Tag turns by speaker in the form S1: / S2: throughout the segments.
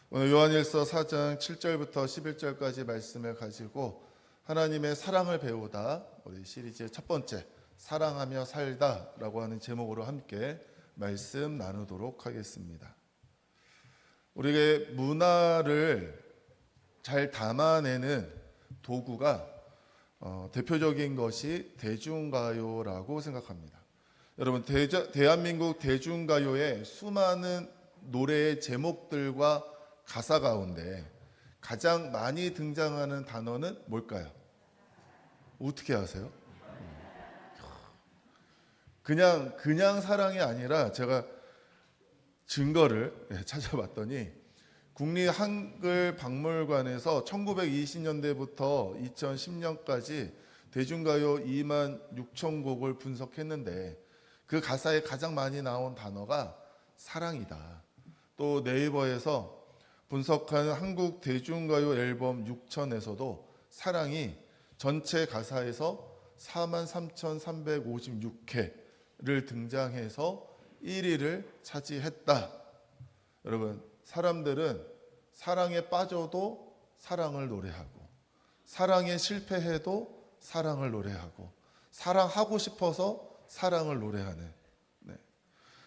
S1: 오늘 요한일서 4장 7절부터 11절까지 말씀을 가지고 하나님의 사랑을 배우다, 우리 시리즈의 첫 번째 사랑하며 살다 라고 하는 제목으로 함께 말씀 나누도록 하겠습니다. 우리의 문화를 잘 담아내는 도구가 대표적인 것이 대중가요라고 생각합니다. 여러분, 대한민국 대중가요의 수많은 노래의 제목들과 가사 가운데 가장 많이 등장하는 단어는 뭘까요? 어떻게 아세요? 그냥 사랑이 아니라 제가 증거를 찾아봤더니 국립한글박물관에서 1920년대부터 2010년까지 대중가요 2만 6천 곡을 분석했는데 그 가사에 가장 많이 나온 단어가 사랑이다. 또 네이버에서 분석한 한국 대중가요 앨범 6천에서도 사랑이 전체 가사에서 43,356회를 등장해서 1위를 차지했다. 여러분, 사람들은 사랑에 빠져도 사랑을 노래하고, 사랑에 실패해도 사랑을 노래하고, 사랑하고 싶어서 사랑을 노래하는,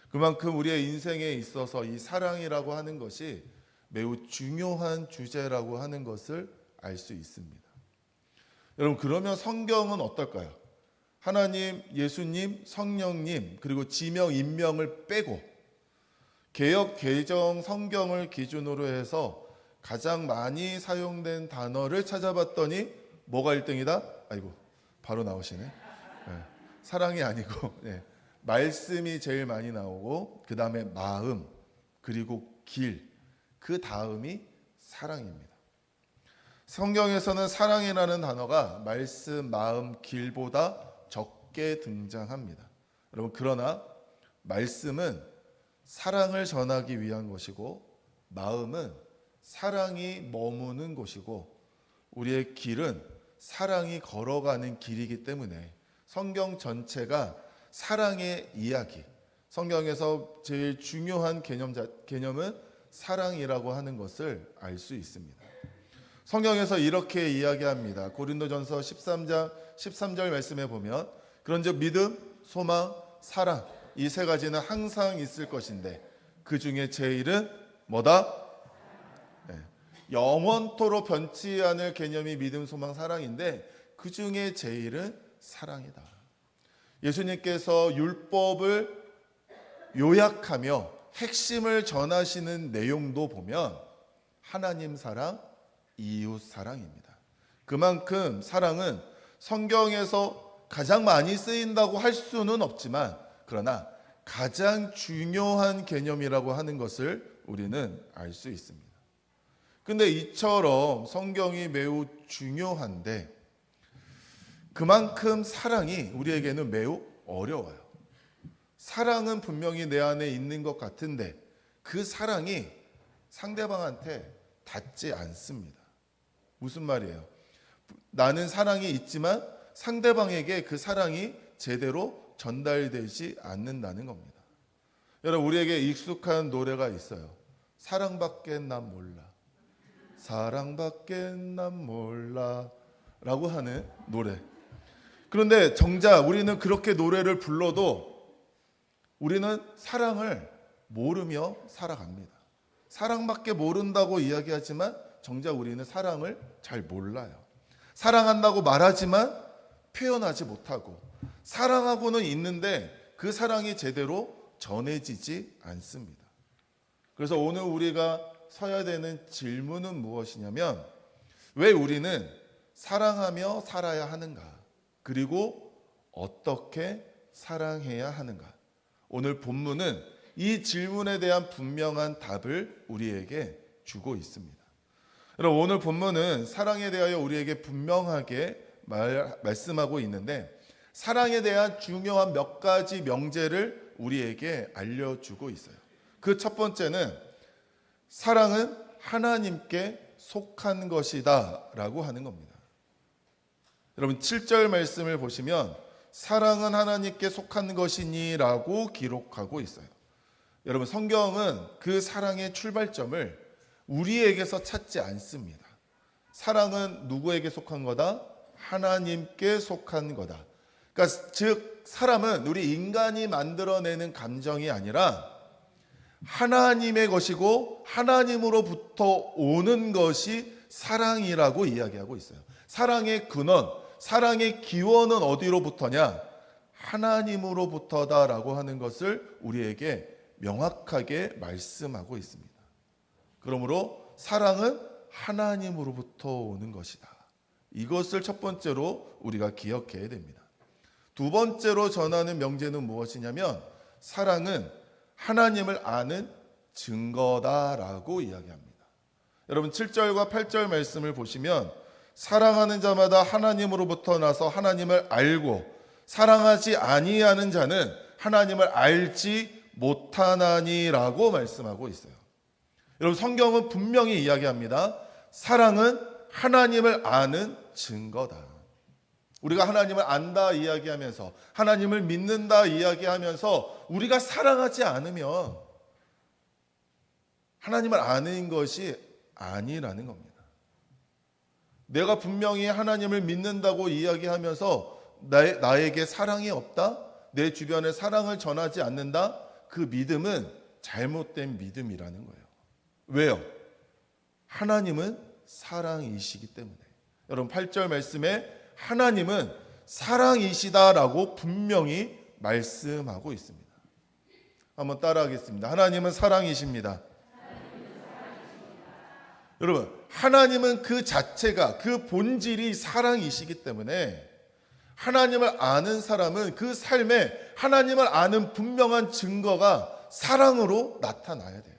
S1: 그만큼 우리의 인생에 있어서 이 사랑이라고 하는 것이 매우 중요한 주제라고 하는 것을 알 수 있습니다. 여러분, 그러면 성경은 어떨까요? 하나님, 예수님, 성령님, 그리고 지명, 인명을 빼고 개역 개정 성경을 기준으로 해서 가장 많이 사용된 단어를 찾아봤더니 뭐가 1등이다? 아이고, 바로 나오시네. 사랑이 아니고 말씀이 제일 많이 나오고, 그 다음에 마음, 그리고 길, 그 다음이 사랑입니다. 성경에서는 사랑이라는 단어가 말씀, 마음, 길보다 적게 등장합니다. 여러분, 그러나 말씀은 사랑을 전하기 위한 것이고, 마음은 사랑이 머무는 곳이고, 우리의 길은 사랑이 걸어가는 길이기 때문에 성경 전체가 사랑의 이야기, 성경에서 제일 중요한 개념은 사랑이라고 하는 것을 알 수 있습니다. 성경에서 이렇게 이야기합니다. 고린도전서 13장 13절 말씀에 보면, 그런즉 믿음, 소망, 사랑, 이 세 가지는 항상 있을 것인데 그 중에 제일은 뭐다? 영원토록 변치 않을 개념이 믿음, 소망, 사랑인데 그 중에 제일은 사랑이다. 예수님께서 율법을 요약하며 핵심을 전하시는 내용도 보면 하나님 사랑, 이웃 사랑입니다. 그만큼 사랑은 성경에서 가장 많이 쓰인다고 할 수는 없지만, 그러나 가장 중요한 개념이라고 하는 것을 우리는 알 수 있습니다. 근데 이처럼 성경이 매우 중요한데 그만큼 사랑이 우리에게는 매우 어려워요. 사랑은 분명히 내 안에 있는 것 같은데 그 사랑이 상대방한테 닿지 않습니다. 무슨 말이에요? 나는 사랑이 있지만 상대방에게 그 사랑이 제대로 전달되지 않는다는 겁니다. 여러분, 우리에게 익숙한 노래가 있어요. 사랑밖에 난 몰라, 사랑밖에 난 몰라 라고 하는 노래. 그런데 정작 우리는 그렇게 노래를 불러도 우리는 사랑을 모르며 살아갑니다. 사랑밖에 모른다고 이야기하지만 정작 우리는 사랑을 잘 몰라요. 사랑한다고 말하지만 표현하지 못하고, 사랑하고는 있는데 그 사랑이 제대로 전해지지 않습니다. 그래서 오늘 우리가 서야 되는 질문은 무엇이냐면, 왜 우리는 사랑하며 살아야 하는가? 그리고 어떻게 사랑해야 하는가? 오늘 본문은 이 질문에 대한 분명한 답을 우리에게 주고 있습니다. 여러분, 오늘 본문은 사랑에 대하여 우리에게 분명하게 말씀하고 있는데, 사랑에 대한 중요한 몇 가지 명제를 우리에게 알려주고 있어요. 그 첫 번째는 사랑은 하나님께 속한 것이다 라고 하는 겁니다. 여러분, 7절 말씀을 보시면 사랑은 하나님께 속한 것이니 라고 기록하고 있어요. 여러분, 성경은 그 사랑의 출발점을 우리에게서 찾지 않습니다. 사랑은 누구에게 속한 거다? 하나님께 속한 거다. 그러니까 즉 사람은 우리 인간이 만들어내는 감정이 아니라 하나님의 것이고 하나님으로부터 오는 것이 사랑이라고 이야기하고 있어요. 사랑의 근원, 사랑의 기원은 어디로부터냐? 하나님으로부터다라고 하는 것을 우리에게 명확하게 말씀하고 있습니다. 그러므로 사랑은 하나님으로부터 오는 것이다. 이것을 첫 번째로 우리가 기억해야 됩니다. 두 번째로 전하는 명제는 무엇이냐면 사랑은 하나님을 아는 증거다라고 이야기합니다. 여러분 7절과 8절 말씀을 보시면 사랑하는 자마다 하나님으로부터 나서 하나님을 알고 사랑하지 아니하는 자는 하나님을 알지 못하나니라고 말씀하고 있어요. 여러분 성경은 분명히 이야기합니다. 사랑은 하나님을 아는 증거다. 우리가 하나님을 안다 이야기하면서 하나님을 믿는다 이야기하면서 우리가 사랑하지 않으면 하나님을 아는 것이 아니라는 겁니다. 내가 분명히 하나님을 믿는다고 이야기하면서 나에게 사랑이 없다? 내 주변에 사랑을 전하지 않는다? 그 믿음은 잘못된 믿음이라는 거예요. 왜요? 하나님은 사랑이시기 때문에. 여러분 8절 말씀에 하나님은 사랑이시다라고 분명히 말씀하고 있습니다. 한번 따라하겠습니다. 하나님은 사랑이십니다. 여러분 하나님은 그 자체가 그 본질이 사랑이시기 때문에 하나님을 아는 사람은 그 삶에 하나님을 아는 분명한 증거가 사랑으로 나타나야 돼요.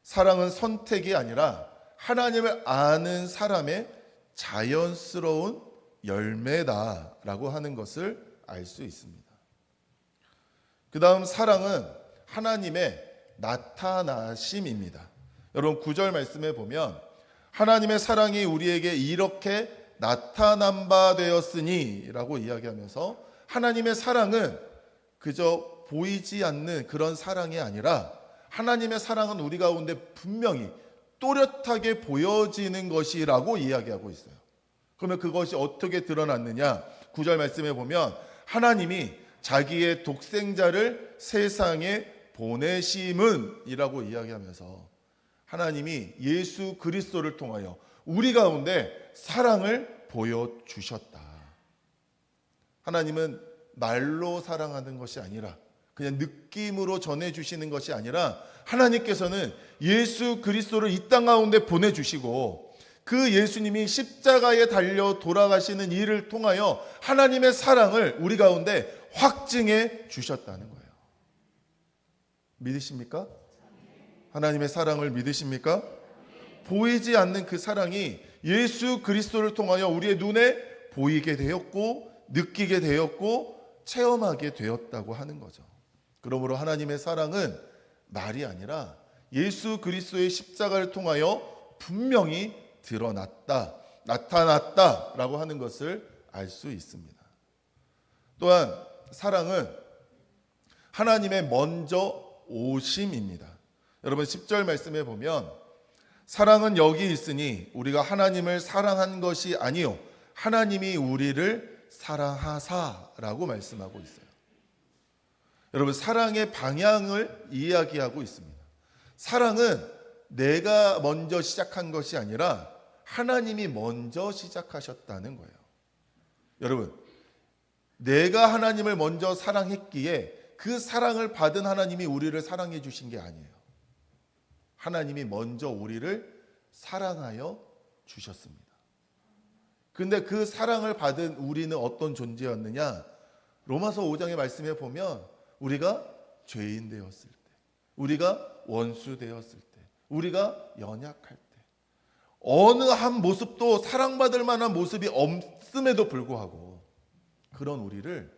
S1: 사랑은 선택이 아니라 하나님을 아는 사람의 자연스러운 열매다라고 하는 것을 알 수 있습니다. 그 다음 사랑은 하나님의 나타나심입니다. 여러분 9절 말씀에 보면 하나님의 사랑이 우리에게 이렇게 나타난 바 되었으니 라고 이야기하면서 하나님의 사랑은 그저 보이지 않는 그런 사랑이 아니라 하나님의 사랑은 우리 가운데 분명히 또렷하게 보여지는 것이라고 이야기하고 있어요. 그러면 그것이 어떻게 드러났느냐? 9절 말씀에 보면 하나님이 자기의 독생자를 세상에 보내심은 이라고 이야기하면서 하나님이 예수 그리스도를 통하여 우리 가운데 사랑을 보여주셨다. 하나님은 말로 사랑하는 것이 아니라 그냥 느낌으로 전해주시는 것이 아니라 하나님께서는 예수 그리스도를 이 땅 가운데 보내주시고 그 예수님이 십자가에 달려 돌아가시는 일을 통하여 하나님의 사랑을 우리 가운데 확증해 주셨다는 거예요. 믿으십니까? 하나님의 사랑을 믿으십니까? 보이지 않는 그 사랑이 예수 그리스도를 통하여 우리의 눈에 보이게 되었고 느끼게 되었고 체험하게 되었다고 하는 거죠. 그러므로 하나님의 사랑은 말이 아니라 예수 그리스도의 십자가를 통하여 분명히 드러났다, 나타났다라고 하는 것을 알 수 있습니다. 또한 사랑은 하나님의 먼저 오심입니다. 여러분 10절 말씀에 보면 사랑은 여기 있으니 우리가 하나님을 사랑한 것이 아니요 하나님이 우리를 사랑하사라고 말씀하고 있어요. 여러분 사랑의 방향을 이야기하고 있습니다. 사랑은 내가 먼저 시작한 것이 아니라 하나님이 먼저 시작하셨다는 거예요. 여러분 내가 하나님을 먼저 사랑했기에 그 사랑을 받은 하나님이 우리를 사랑해 주신 게 아니에요. 하나님이 먼저 우리를 사랑하여 주셨습니다. 근데 그 사랑을 받은 우리는 어떤 존재였느냐? 로마서 5장의 말씀에 보면 우리가 죄인 되었을 때, 우리가 원수 되었을 때, 우리가 연약할 때, 어느 한 모습도 사랑받을 만한 모습이 없음에도 불구하고 그런 우리를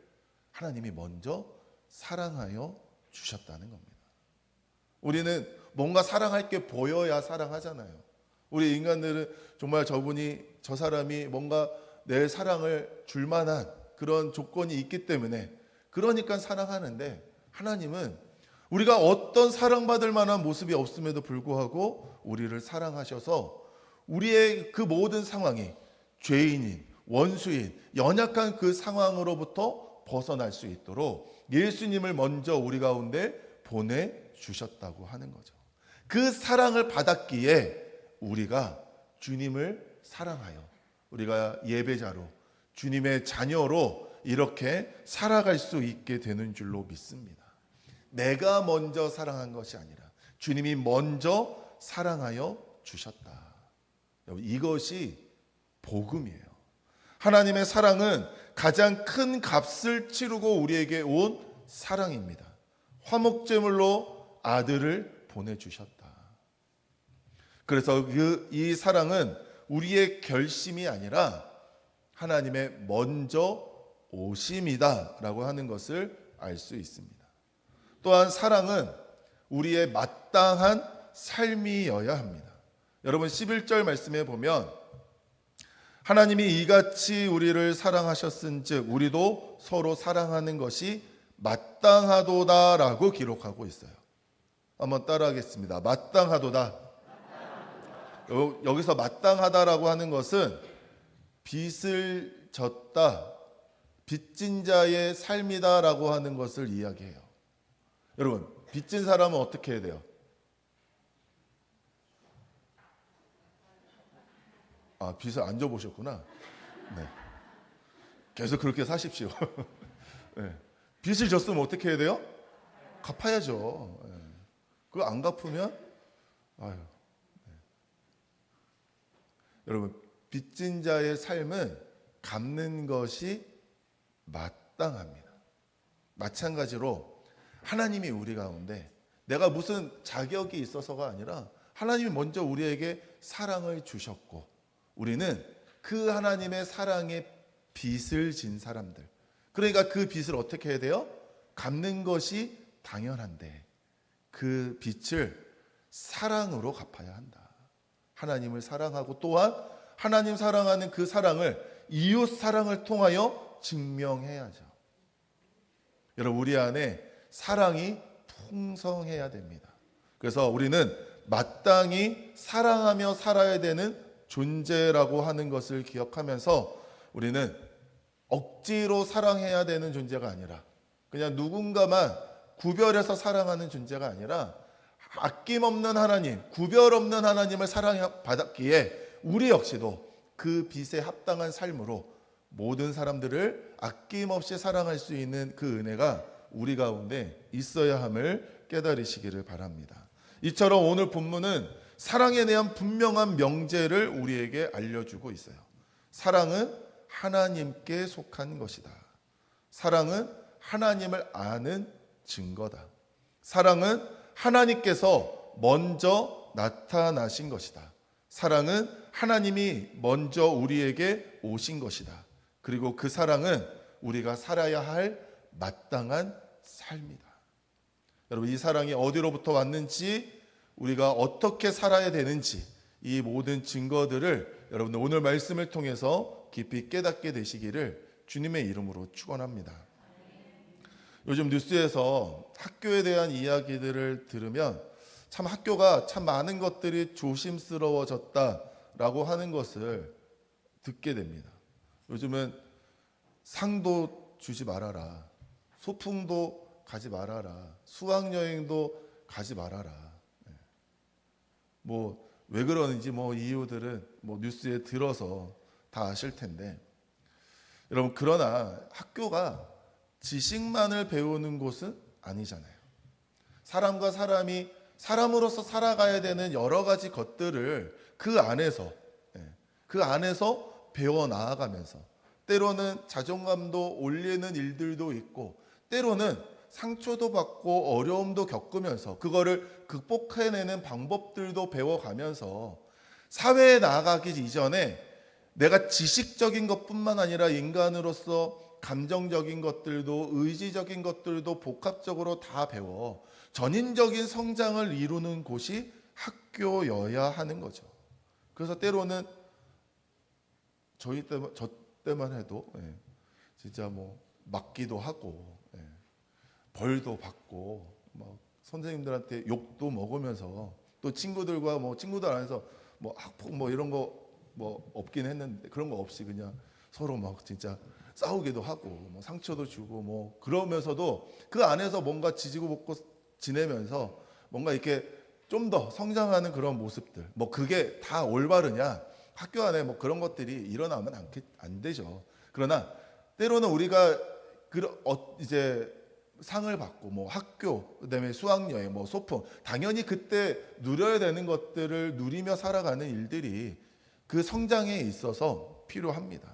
S1: 하나님이 먼저 사랑하여 주셨다는 겁니다. 우리는 뭔가 사랑할 게 보여야 사랑하잖아요. 우리 인간들은 정말 저 사람이 뭔가 내 사랑을 줄 만한 그런 조건이 있기 때문에 그러니까 사랑하는데 하나님은 우리가 어떤 사랑받을 만한 모습이 없음에도 불구하고 우리를 사랑하셔서 우리의 그 모든 상황이 죄인인, 원수인, 연약한 그 상황으로부터 벗어날 수 있도록 예수님을 먼저 우리 가운데 보내주셨다고 하는 거죠. 그 사랑을 받았기에 우리가 주님을 사랑하여 우리가 예배자로 주님의 자녀로 이렇게 살아갈 수 있게 되는 줄로 믿습니다. 내가 먼저 사랑한 것이 아니라 주님이 먼저 사랑하여 주셨다. 여러분, 이것이 복음이에요. 하나님의 사랑은 가장 큰 값을 치르고 우리에게 온 사랑입니다. 화목제물로 아들을 보내주셨다. 그래서 이 사랑은 우리의 결심이 아니라 하나님의 먼저 오심이다라고 하는 것을 알 수 있습니다. 또한 사랑은 우리의 마땅한 삶이어야 합니다. 여러분 11절 말씀에 보면 하나님이 이같이 우리를 사랑하셨은즉 우리도 서로 사랑하는 것이 마땅하도다라고 기록하고 있어요. 한번 따라하겠습니다. 마땅하도다. 여기서 마땅하다라고 하는 것은 빚을 졌다, 빚진 자의 삶이다라고 하는 것을 이야기해요. 여러분, 빚진 사람은 어떻게 해야 돼요? 아, 빚을 안 져보셨구나. 네. 계속 그렇게 사십시오. 네. 빚을 졌으면 어떻게 해야 돼요? 갚아야죠. 네. 그거 안 갚으면 아유. 네. 여러분, 빚진 자의 삶은 갚는 것이 마땅합니다. 마찬가지로 하나님이 우리 가운데 내가 무슨 자격이 있어서가 아니라 하나님이 먼저 우리에게 사랑을 주셨고 우리는 그 하나님의 사랑에 빚을 진 사람들. 그러니까 그 빚을 어떻게 해야 돼요? 갚는 것이 당연한데 그 빚을 사랑으로 갚아야 한다. 하나님을 사랑하고 또한 하나님 사랑하는 그 사랑을 이웃 사랑을 통하여 증명해야죠. 여러분, 우리 안에 사랑이 풍성해야 됩니다. 그래서 우리는 마땅히 사랑하며 살아야 되는 존재라고 하는 것을 기억하면서 우리는 억지로 사랑해야 되는 존재가 아니라 그냥 누군가만 구별해서 사랑하는 존재가 아니라 아낌없는 하나님, 구별 없는 하나님을 사랑받았기에 우리 역시도 그 빚에 합당한 삶으로 모든 사람들을 아낌없이 사랑할 수 있는 그 은혜가 우리 가운데 있어야 함을 깨달으시기를 바랍니다. 이처럼 오늘 본문은 사랑에 대한 분명한 명제를 우리에게 알려주고 있어요. 사랑은 하나님께 속한 것이다. 사랑은 하나님을 아는 증거다. 사랑은 하나님께서 먼저 나타나신 것이다. 사랑은 하나님이 먼저 우리에게 오신 것이다. 그리고 그 사랑은 우리가 살아야 할 마땅한 삶이다. 여러분, 이 사랑이 어디로부터 왔는지 우리가 어떻게 살아야 되는지 이 모든 증거들을 여러분들 오늘 말씀을 통해서 깊이 깨닫게 되시기를 주님의 이름으로 축원합니다. 요즘 뉴스에서 학교에 대한 이야기들을 들으면 참 학교가 참 많은 것들이 조심스러워졌다라고 하는 것을 듣게 됩니다. 요즘은 상도 주지 말아라, 소풍도 가지 말아라, 수학여행도 가지 말아라. 뭐 왜 그러는지 이유들은 뉴스에 들어서 다 아실 텐데, 여러분, 그러나 학교가 지식만을 배우는 곳은 아니잖아요. 사람과 사람이 사람으로서 살아가야 되는 여러 가지 것들을 그 안에서 배워 나아가면서 때로는 자존감도 올리는 일들도 있고 때로는 상처도 받고 어려움도 겪으면서 그거를 극복해내는 방법들도 배워가면서 사회에 나아가기 이전에 내가 지식적인 것뿐만 아니라 인간으로서 감정적인 것들도 의지적인 것들도 복합적으로 다 배워 전인적인 성장을 이루는 곳이 학교여야 하는 거죠. 그래서 때로는 저 때만 해도 진짜 맞기도 하고 벌도 받고 선생님들한테 욕도 먹으면서 또 친구들과 친구들 안에서 학폭 이런 거 없긴 했는데 그런 거 없이 그냥 서로 막 진짜 싸우기도 하고 상처도 주고 그러면서도 그 안에서 뭔가 지지고 볶고 지내면서 뭔가 이렇게 좀 더 성장하는 그런 모습들 그게 다 올바르냐? 학교 안에 그런 것들이 일어나면 안 되죠. 그러나 때로는 우리가 이제 상을 받고 학교 그다음에 수학여행 소풍 당연히 그때 누려야 되는 것들을 누리며 살아가는 일들이 그 성장에 있어서 필요합니다.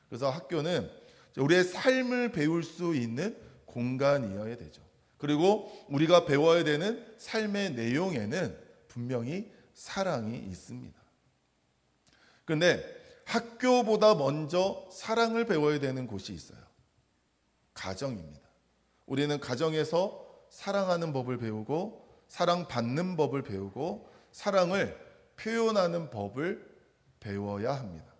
S1: 그래서 학교는 우리의 삶을 배울 수 있는 공간이어야 되죠. 그리고 우리가 배워야 되는 삶의 내용에는 분명히 사랑이 있습니다. 그런데 학교보다 먼저 사랑을 배워야 되는 곳이 있어요. 가정입니다. 우리는 가정에서 사랑하는 법을 배우고 사랑받는 법을 배우고 사랑을 표현하는 법을 배워야 합니다.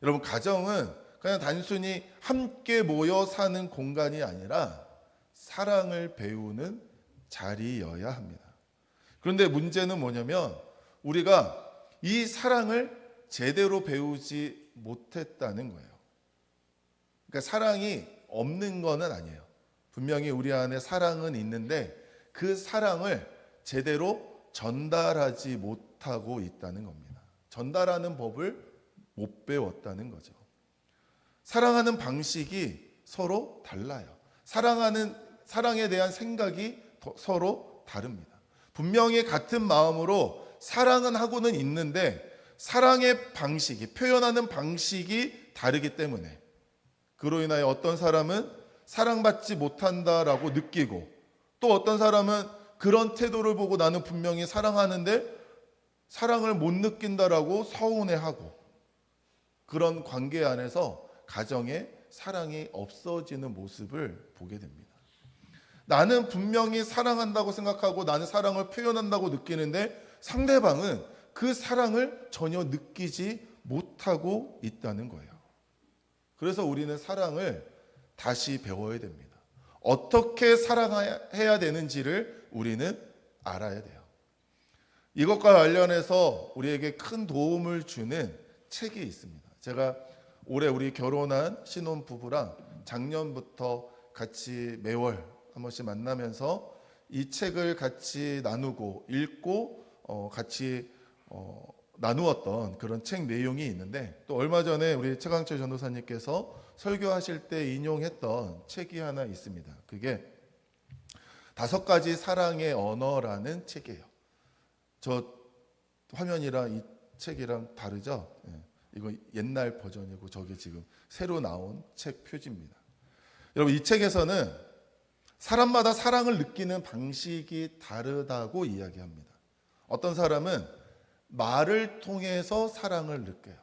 S1: 여러분, 가정은 그냥 단순히 함께 모여 사는 공간이 아니라 사랑을 배우는 자리여야 합니다. 그런데 문제는 뭐냐면 우리가 이 사랑을 제대로 배우지 못했다는 거예요. 그러니까 사랑이 없는 것은 아니에요. 분명히 우리 안에 사랑은 있는데 그 사랑을 제대로 전달하지 못하고 있다는 겁니다. 전달하는 법을 못 배웠다는 거죠. 사랑하는 방식이 서로 달라요. 사랑에 대한 생각이 서로 다릅니다. 분명히 같은 마음으로 사랑은 하고는 있는데 사랑의 방식이, 표현하는 방식이 다르기 때문에 그로 인하여 어떤 사람은 사랑받지 못한다라고 느끼고 또 어떤 사람은 그런 태도를 보고 나는 분명히 사랑하는데 사랑을 못 느낀다라고 서운해하고 그런 관계 안에서 가정에 사랑이 없어지는 모습을 보게 됩니다. 나는 분명히 사랑한다고 생각하고 나는 사랑을 표현한다고 느끼는데 상대방은 그 사랑을 전혀 느끼지 못하고 있다는 거예요. 그래서 우리는 사랑을 다시 배워야 됩니다. 어떻게 사랑해야 되는지를 우리는 알아야 돼요. 이것과 관련해서 우리에게 큰 도움을 주는 책이 있습니다. 제가 올해 우리 결혼한 신혼부부랑 작년부터 같이 매월 한 번씩 만나면서 이 책을 같이 나누고 읽고 같이 나누었던 그런 책 내용이 있는데 또 얼마 전에 우리 최강철 전도사님께서 설교하실 때 인용했던 책이 하나 있습니다. 그게 5가지 사랑의 언어라는 책이에요. 저 화면이랑 이 책이랑 다르죠? 이거 옛날 버전이고 저게 지금 새로 나온 책 표지입니다. 여러분, 이 책에서는 사람마다 사랑을 느끼는 방식이 다르다고 이야기합니다. 어떤 사람은 말을 통해서 사랑을 느껴요.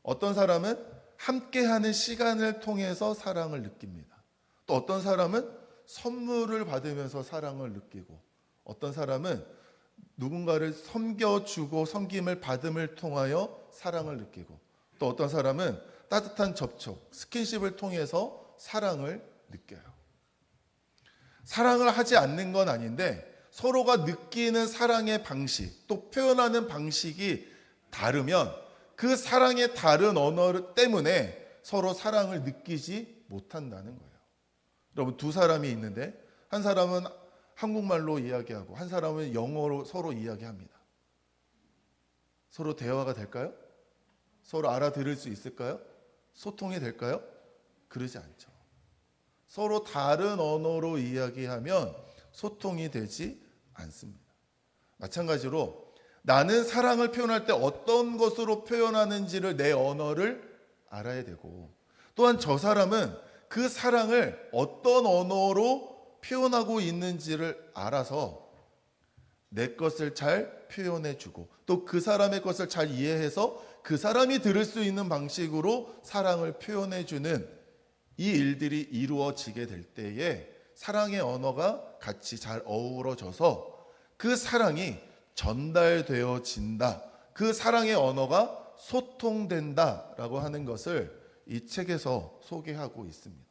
S1: 어떤 사람은 함께하는 시간을 통해서 사랑을 느낍니다. 또 어떤 사람은 선물을 받으면서 사랑을 느끼고 어떤 사람은 누군가를 섬겨주고 섬김을 받음을 통하여 사랑을 느끼고 또 어떤 사람은 따뜻한 접촉, 스킨십을 통해서 사랑을 느껴요. 사랑을 하지 않는 건 아닌데 서로가 느끼는 사랑의 방식, 또 표현하는 방식이 다르면 그 사랑의 다른 언어 때문에 서로 사랑을 느끼지 못한다는 거예요. 여러분, 2사람이 있는데 한 사람은 한국말로 이야기하고 한 사람은 영어로 서로 이야기합니다. 서로 대화가 될까요? 서로 알아들을 수 있을까요? 소통이 될까요? 그러지 않죠. 서로 다른 언어로 이야기하면 소통이 되지 않습니다. 마찬가지로 나는 사랑을 표현할 때 어떤 것으로 표현하는지를 내 언어를 알아야 되고 또한 저 사람은 그 사랑을 어떤 언어로 표현하고 있는지를 알아서 내 것을 잘 표현해주고 또 그 사람의 것을 잘 이해해서 그 사람이 들을 수 있는 방식으로 사랑을 표현해주는 이 일들이 이루어지게 될 때에 사랑의 언어가 같이 잘 어우러져서 그 사랑이 전달되어진다. 그 사랑의 언어가 소통된다라고 하는 것을 이 책에서 소개하고 있습니다.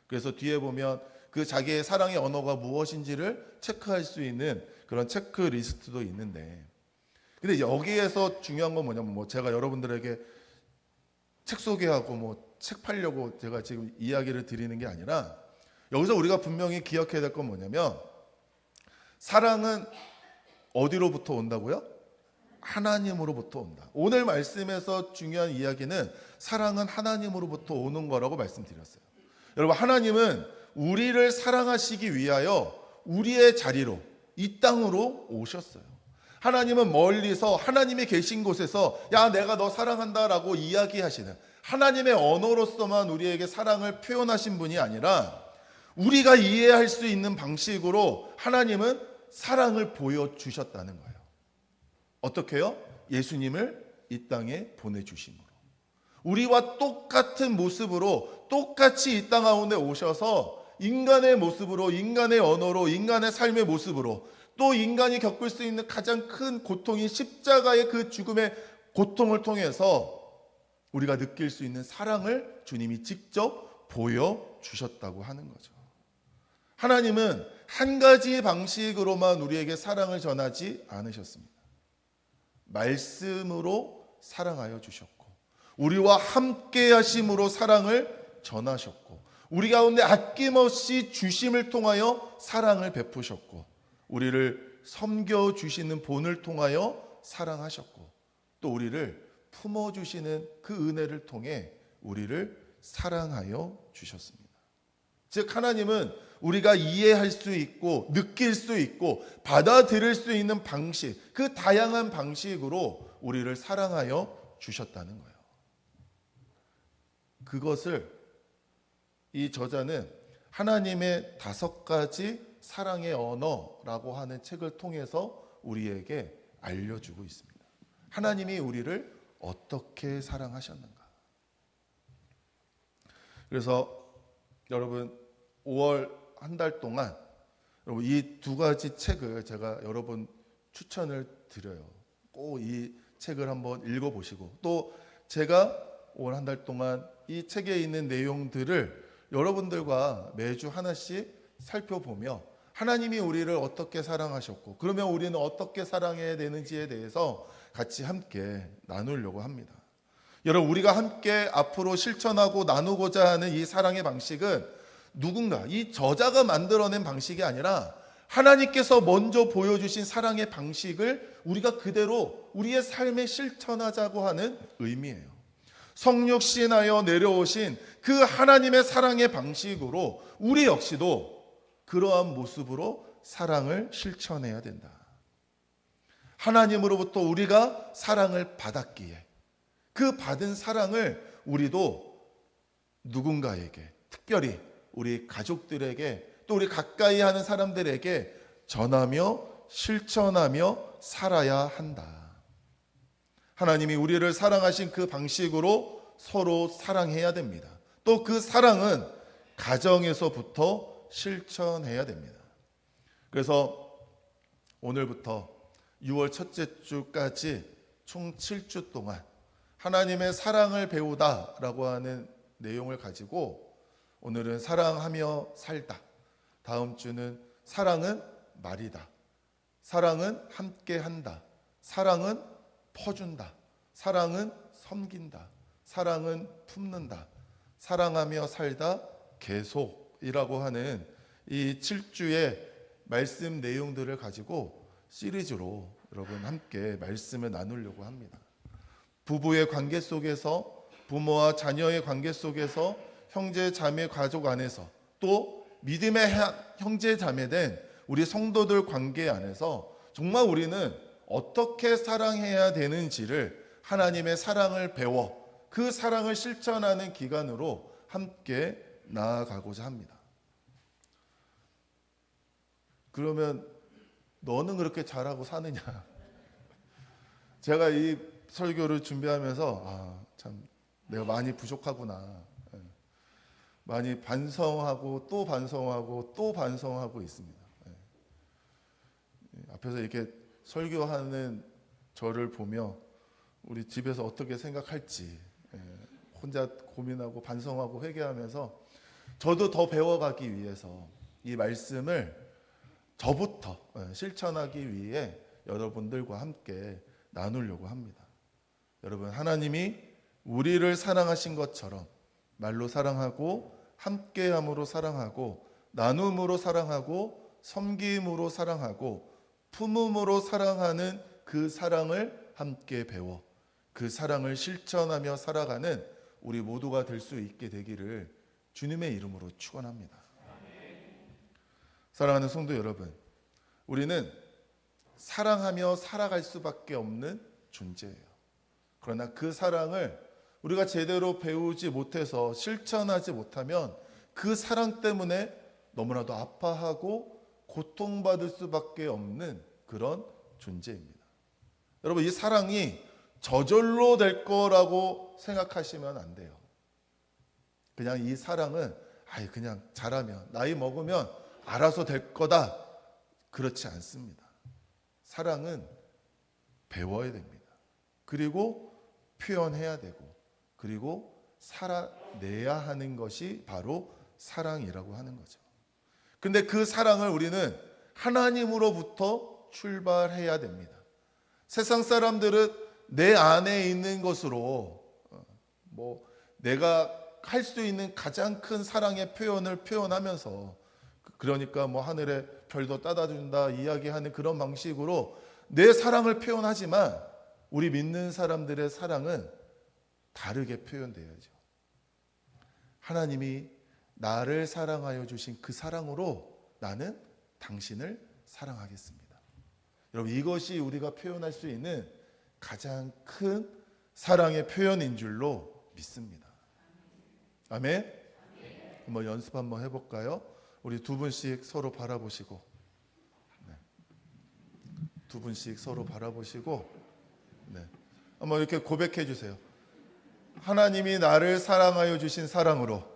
S1: 그래서 뒤에 보면 그 자기의 사랑의 언어가 무엇인지를 체크할 수 있는 그런 체크리스트도 있는데, 근데 여기에서 중요한 건 뭐냐면, 뭐 제가 여러분들에게 책 소개하고 뭐 책 팔려고 제가 지금 이야기를 드리는 게 아니라, 여기서 우리가 분명히 기억해야 될 건 뭐냐면, 사랑은 어디로부터 온다고요? 하나님으로부터 온다. 오늘 말씀에서 중요한 이야기는 사랑은 하나님으로부터 오는 거라고 말씀드렸어요. 여러분, 하나님은 우리를 사랑하시기 위하여 우리의 자리로, 이 땅으로 오셨어요. 하나님은 멀리서 하나님이 계신 곳에서 야, 내가 너 사랑한다라고 이야기하시는, 하나님의 언어로서만 우리에게 사랑을 표현하신 분이 아니라 우리가 이해할 수 있는 방식으로 하나님은 사랑을 보여주셨다는 거예요. 어떻게요? 예수님을 이 땅에 보내주심으로. 우리와 똑같은 모습으로 똑같이 이 땅 가운데 오셔서 인간의 모습으로, 인간의 언어로, 인간의 삶의 모습으로, 또 인간이 겪을 수 있는 가장 큰 고통인 십자가의 그 죽음의 고통을 통해서 우리가 느낄 수 있는 사랑을 주님이 직접 보여주셨다고 하는 거죠. 하나님은 한 가지 방식으로만 우리에게 사랑을 전하지 않으셨습니다. 말씀으로 사랑하여 주셨고, 우리와 함께 하심으로 사랑을 전하셨고, 우리 가운데 아낌없이 주심을 통하여 사랑을 베푸셨고, 우리를 섬겨주시는 본을 통하여 사랑하셨고, 또 우리를 품어주시는 그 은혜를 통해 우리를 사랑하여 주셨습니다. 즉, 하나님은 우리가 이해할 수 있고 느낄 수 있고 받아들일 수 있는 방식, 그 다양한 방식으로 우리를 사랑하여 주셨다는 거예요. 그것을 이 저자는 하나님의 5가지 사랑의 언어라고 하는 책을 통해서 우리에게 알려주고 있습니다. 하나님이 우리를 어떻게 사랑하셨는가. 그래서 여러분, 5월 한 달 동안 여러분 이 2가지 책을 제가 여러분 추천을 드려요. 꼭 이 책을 한번 읽어보시고, 또 제가 5월 한 달 동안 이 책에 있는 내용들을 여러분들과 매주 하나씩 살펴보며 하나님이 우리를 어떻게 사랑하셨고, 그러면 우리는 어떻게 사랑해야 되는지에 대해서 같이 함께 나누려고 합니다. 여러분, 우리가 함께 앞으로 실천하고 나누고자 하는 이 사랑의 방식은 누군가, 이 저자가 만들어낸 방식이 아니라 하나님께서 먼저 보여주신 사랑의 방식을 우리가 그대로 우리의 삶에 실천하자고 하는 의미예요. 성육신하여 내려오신 그 하나님의 사랑의 방식으로 우리 역시도 그러한 모습으로 사랑을 실천해야 된다. 하나님으로부터 우리가 사랑을 받았기에 그 받은 사랑을 우리도 누군가에게, 특별히 우리 가족들에게, 또 우리 가까이 하는 사람들에게 전하며 실천하며 살아야 한다. 하나님이 우리를 사랑하신 그 방식으로 서로 사랑해야 됩니다. 또 그 사랑은 가정에서부터 실천해야 됩니다. 그래서 오늘부터 6월 첫째 주까지 총 7주 동안 하나님의 사랑을 배우다라고 하는 내용을 가지고, 오늘은 사랑하며 살다, 다음 주는 사랑은 말이다, 사랑은 함께한다, 사랑은 퍼준다, 사랑은 섬긴다, 사랑은 품는다, 사랑하며 살다, 계속이라고 하는 이 7주의 말씀 내용들을 가지고 시리즈로 여러분 함께 말씀을 나누려고 합니다. 부부의 관계 속에서, 부모와 자녀의 관계 속에서, 형제 자매 가족 안에서, 또 믿음의 형제 자매된 우리 성도들 관계 안에서 정말 우리는 어떻게 사랑해야 되는지를, 하나님의 사랑을 배워 그 사랑을 실천하는 기간으로 함께 나아가고자 합니다. 그러면 너는 그렇게 잘하고 사느냐? 제가 이 설교를 준비하면서 참 내가 많이 부족하구나, 많이 반성하고 또 반성하고 또 반성하고 있습니다. 앞에서 이렇게 설교하는 저를 보며 우리 집에서 어떻게 생각할지 혼자 고민하고 반성하고 회개하면서 저도 더 배워가기 위해서 이 말씀을 저부터 실천하기 위해 여러분들과 함께 나누려고 합니다. 여러분, 하나님이 우리를 사랑하신 것처럼 말로 사랑하고 함께함으로 사랑하고 나눔으로 사랑하고 섬김으로 사랑하고 품음으로 사랑하는 그 사랑을 함께 배워 그 사랑을 실천하며 살아가는 우리 모두가 될 수 있게 되기를 주님의 이름으로 축원합니다. 사랑하는 성도 여러분, 우리는 사랑하며 살아갈 수밖에 없는 존재예요. 그러나 그 사랑을 우리가 제대로 배우지 못해서 실천하지 못하면 그 사랑 때문에 너무나도 아파하고 고통받을 수밖에 없는 그런 존재입니다. 여러분, 이 사랑이 저절로 될 거라고 생각하시면 안 돼요. 그냥 이 사랑은 그냥 잘하면 나이 먹으면 알아서 될 거다. 그렇지 않습니다. 사랑은 배워야 됩니다. 그리고 표현해야 되고 그리고 살아내야 하는 것이 바로 사랑이라고 하는 거죠. 근데 그 사랑을 우리는 하나님으로부터 출발해야 됩니다. 세상 사람들은 내 안에 있는 것으로 내가 할 수 있는 가장 큰 사랑의 표현을 표현하면서, 그러니까 하늘에 별도 따다 준다 이야기하는 그런 방식으로 내 사랑을 표현하지만 우리 믿는 사람들의 사랑은 다르게 표현돼야죠. 하나님이 나를 사랑하여 주신 그 사랑으로 나는 당신을 사랑하겠습니다. 여러분, 이것이 우리가 표현할 수 있는 가장 큰 사랑의 표현인 줄로 믿습니다. 아멘? 한번 연습 한번 해볼까요? 우리 두 분씩 서로 바라보시고, 두 분씩 서로 바라보시고, 한번 이렇게 고백해 주세요. 하나님이 나를 사랑하여 주신 사랑으로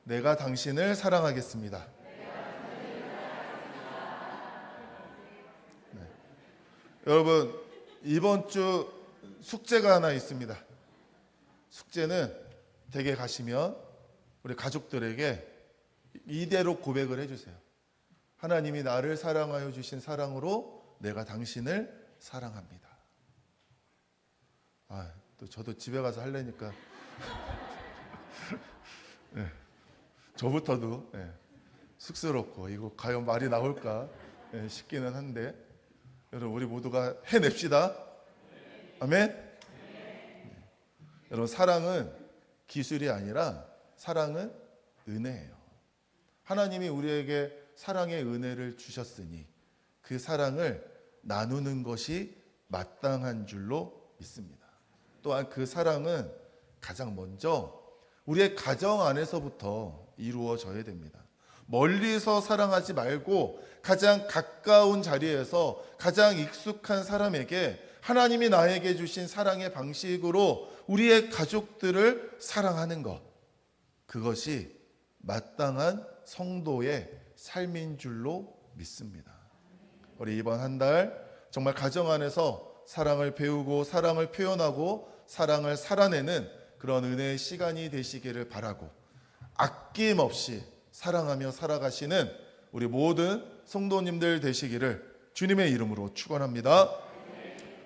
S1: 내가 당신을 사랑하겠습니다. 여러분, 이번 주 숙제가 하나 있습니다. 숙제는 댁에 가시면 우리 가족들에게 이대로 고백을 해주세요. 하나님이 나를 사랑하여 주신 사랑으로 내가 당신을 사랑합니다. 또 저도 집에 가서 하려니까 저부터도 쑥스럽고 이거 과연 말이 나올까 싶기는 한데, 여러분, 우리 모두가 해냅시다. 아멘? 여러분, 사랑은 기술이 아니라 사랑은 은혜예요. 하나님이 우리에게 사랑의 은혜를 주셨으니 그 사랑을 나누는 것이 마땅한 줄로 믿습니다. 또한 그 사랑은 가장 먼저 우리의 가정 안에서부터 이루어져야 됩니다. 멀리서 사랑하지 말고 가장 가까운 자리에서 가장 익숙한 사람에게 하나님이 나에게 주신 사랑의 방식으로 우리의 가족들을 사랑하는 것, 그것이 마땅한 성도의 삶인 줄로 믿습니다. 우리 이번 한 달 정말 가정 안에서 사랑을 배우고 사랑을 표현하고 사랑을 살아내는 그런 은혜의 시간이 되시기를 바라고, 아낌없이 사랑하며 살아가시는 우리 모든 성도님들 되시기를 주님의 이름으로 축원합니다.